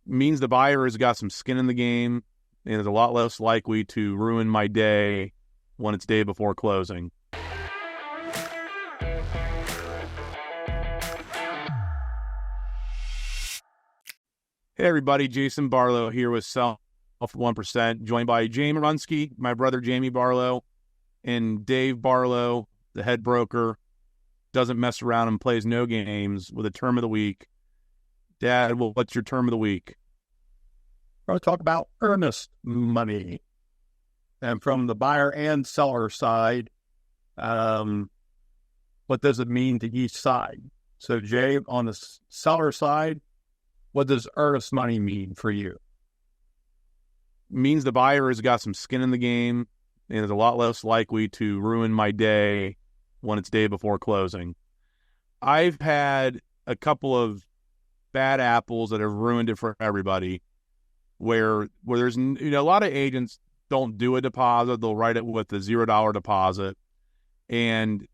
means the buyer has got some skin in the game and is a lot less likely to ruin my day when it's day before closing. Hey everybody, Jaysen Barlow here with Self 1%, joined by Jamie Runsky, my brother Jamie Barlow, and Dave Barlow, the head broker, doesn't mess around and plays no games, with a term of the week. Dad, what's your term of the week? We're going to talk about earnest money. And from the buyer and seller side, what does it mean to each side? So Jay, on the seller side, what does earnest money mean for you? Means the buyer has got some skin in the game and is a lot less likely to ruin my day when it's day before closing. I've had a couple of bad apples that have ruined it for everybody, where there's, a lot of agents don't do a deposit. They'll write it with a $0 deposit, and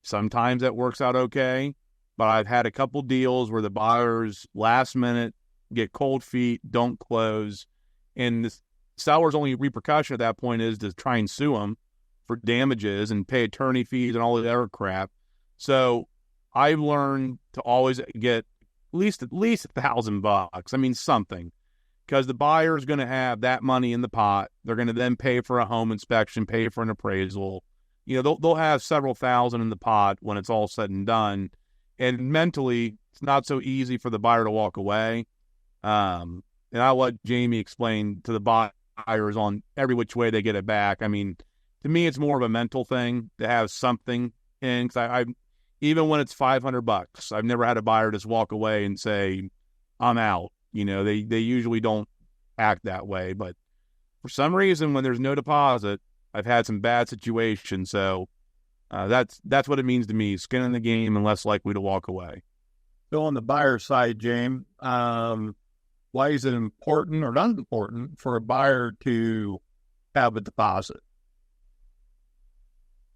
sometimes that works out okay. But I've had a couple deals where the buyers last minute get cold feet, don't close, and the seller's only repercussion at that point is to try and sue them for damages and pay attorney fees and all the other crap. So I've learned to always get at least $1,000. I mean, something, because the buyer is going to have that money in the pot. They're going to then pay for a home inspection, pay for an appraisal. They'll have several thousand in the pot when it's all said and done. And mentally, it's not so easy for the buyer to walk away. And I'll let Jamie explain to the buyers on every which way they get it back. I mean, to me, it's more of a mental thing to have something in. Because I even when it's $500, I've never had a buyer just walk away and say, "I'm out." They usually don't act that way. But for some reason, when there's no deposit, I've had some bad situations. So that's what it means to me: skin in the game and less likely to walk away. So on the buyer side, James, why is it important or not important for a buyer to have a deposit?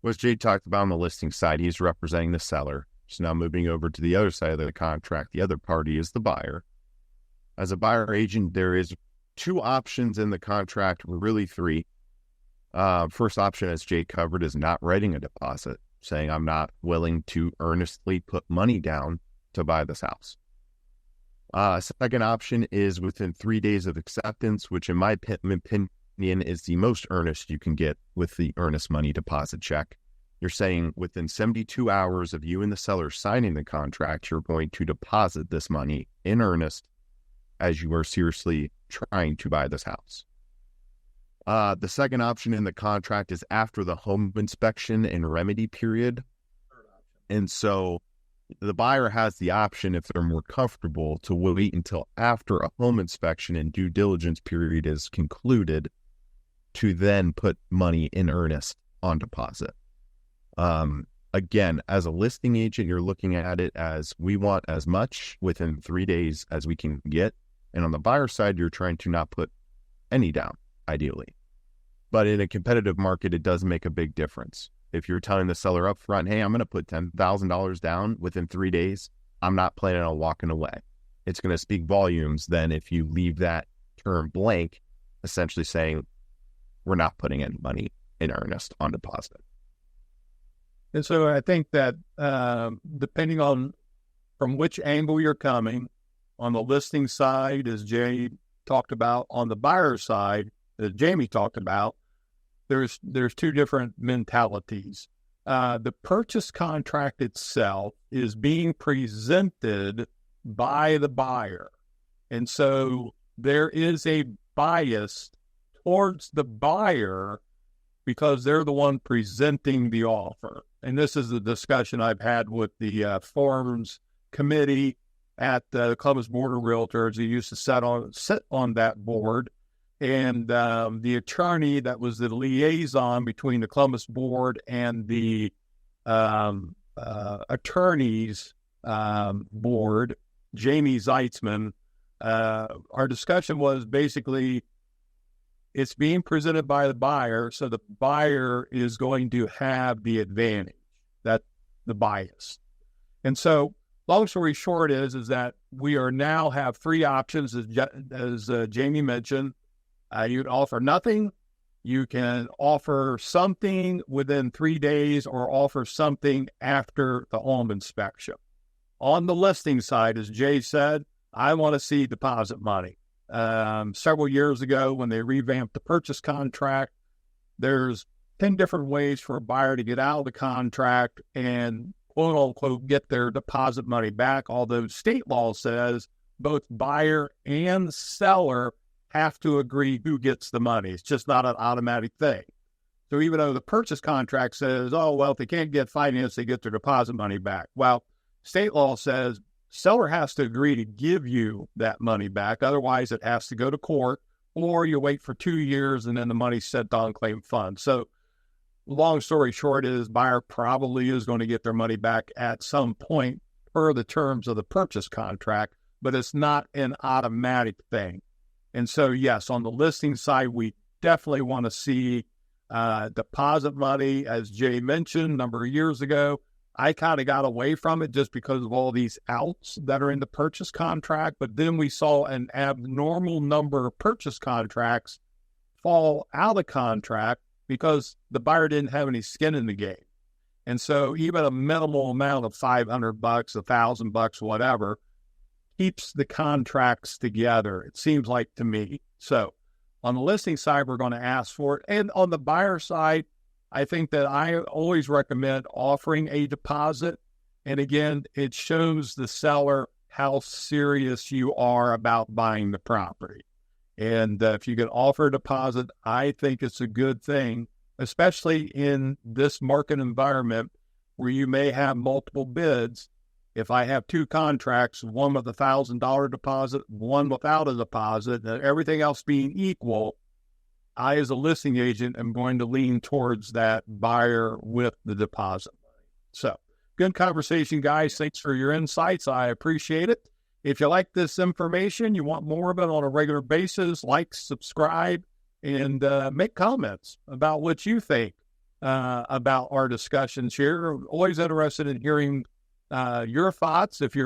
What Jay talked about on the listing side, he's representing the seller. So now moving over to the other side of the contract, the other party is the buyer. As a buyer agent, there is two options in the contract, really three. First option, as Jay covered, is not writing a deposit, saying I'm not willing to earnestly put money down to buy this house. Second option is within 3 days of acceptance, which in my opinion is the most earnest you can get with the earnest money deposit check. You're saying within 72 hours of you and the seller signing the contract, you're going to deposit this money in earnest as you are seriously trying to buy this house. The second option in the contract is after the home inspection and remedy period. And so the buyer has the option, if they're more comfortable, to wait until after a home inspection and due diligence period is concluded to then put money in earnest on deposit. Again, as a listing agent, you're looking at it as we want as much within 3 days as we can get. And on the buyer side, you're trying to not put any down, ideally. But in a competitive market, it does make a big difference. If you're telling the seller up front, hey, I'm going to put $10,000 down within 3 days, I'm not planning on walking away. It's going to speak volumes then if you leave that term blank, essentially saying we're not putting any money in earnest on deposit. And so I think that depending on from which angle you're coming, on the listing side, as Jay talked about, on the buyer side, as Jamie talked about, there's two different mentalities. The purchase contract itself is being presented by the buyer. And so there is a bias towards the buyer because they're the one presenting the offer. And this is a discussion I've had with the forms committee at the Columbus Board of Realtors. He used to sit on that board. And the attorney that was the liaison between the Columbus Board and the attorneys board, Jamie Zeitzman, our discussion was basically it's being presented by the buyer, so the buyer is going to have the advantage, that the bias. And so long story short is that we are now have three options, as Jamie mentioned. You can offer nothing. You can offer something within 3 days or offer something after the home inspection. On the listing side, as Jay said, I want to see deposit money. Several years ago, when they revamped the purchase contract, there's 10 different ways for a buyer to get out of the contract and quote unquote get their deposit money back. Although state law says both buyer and seller have to agree who gets the money. It's just not an automatic thing. So even though the purchase contract says, oh, well, if they can't get finance, they get their deposit money back. Well, state law says seller has to agree to give you that money back. Otherwise, it has to go to court, or you wait for 2 years and then the money's sent on claim fund. So long story short is buyer probably is going to get their money back at some point per the terms of the purchase contract, but it's not an automatic thing. And so, yes, on the listing side, we definitely want to see deposit money. As Jay mentioned a number of years ago, I kind of got away from it just because of all these outs that are in the purchase contract. But then we saw an abnormal number of purchase contracts fall out of contract because the buyer didn't have any skin in the game. And so even a minimal amount of $500, $1,000, whatever, keeps the contracts together, it seems like to me. So on the listing side, we're going to ask for it. And on the buyer side, I think that I always recommend offering a deposit. And again, it shows the seller how serious you are about buying the property. And if you can offer a deposit, I think it's a good thing, especially in this market environment where you may have multiple bids. If I have two contracts, one with $1,000 deposit, one without a deposit, and everything else being equal, I, as a listing agent, am going to lean towards that buyer with the deposit money. So, good conversation, guys. Thanks for your insights. I appreciate it. If you like this information, you want more of it on a regular basis, like, subscribe, and make comments about what you think about our discussions here. Always interested in hearing your thoughts. If you're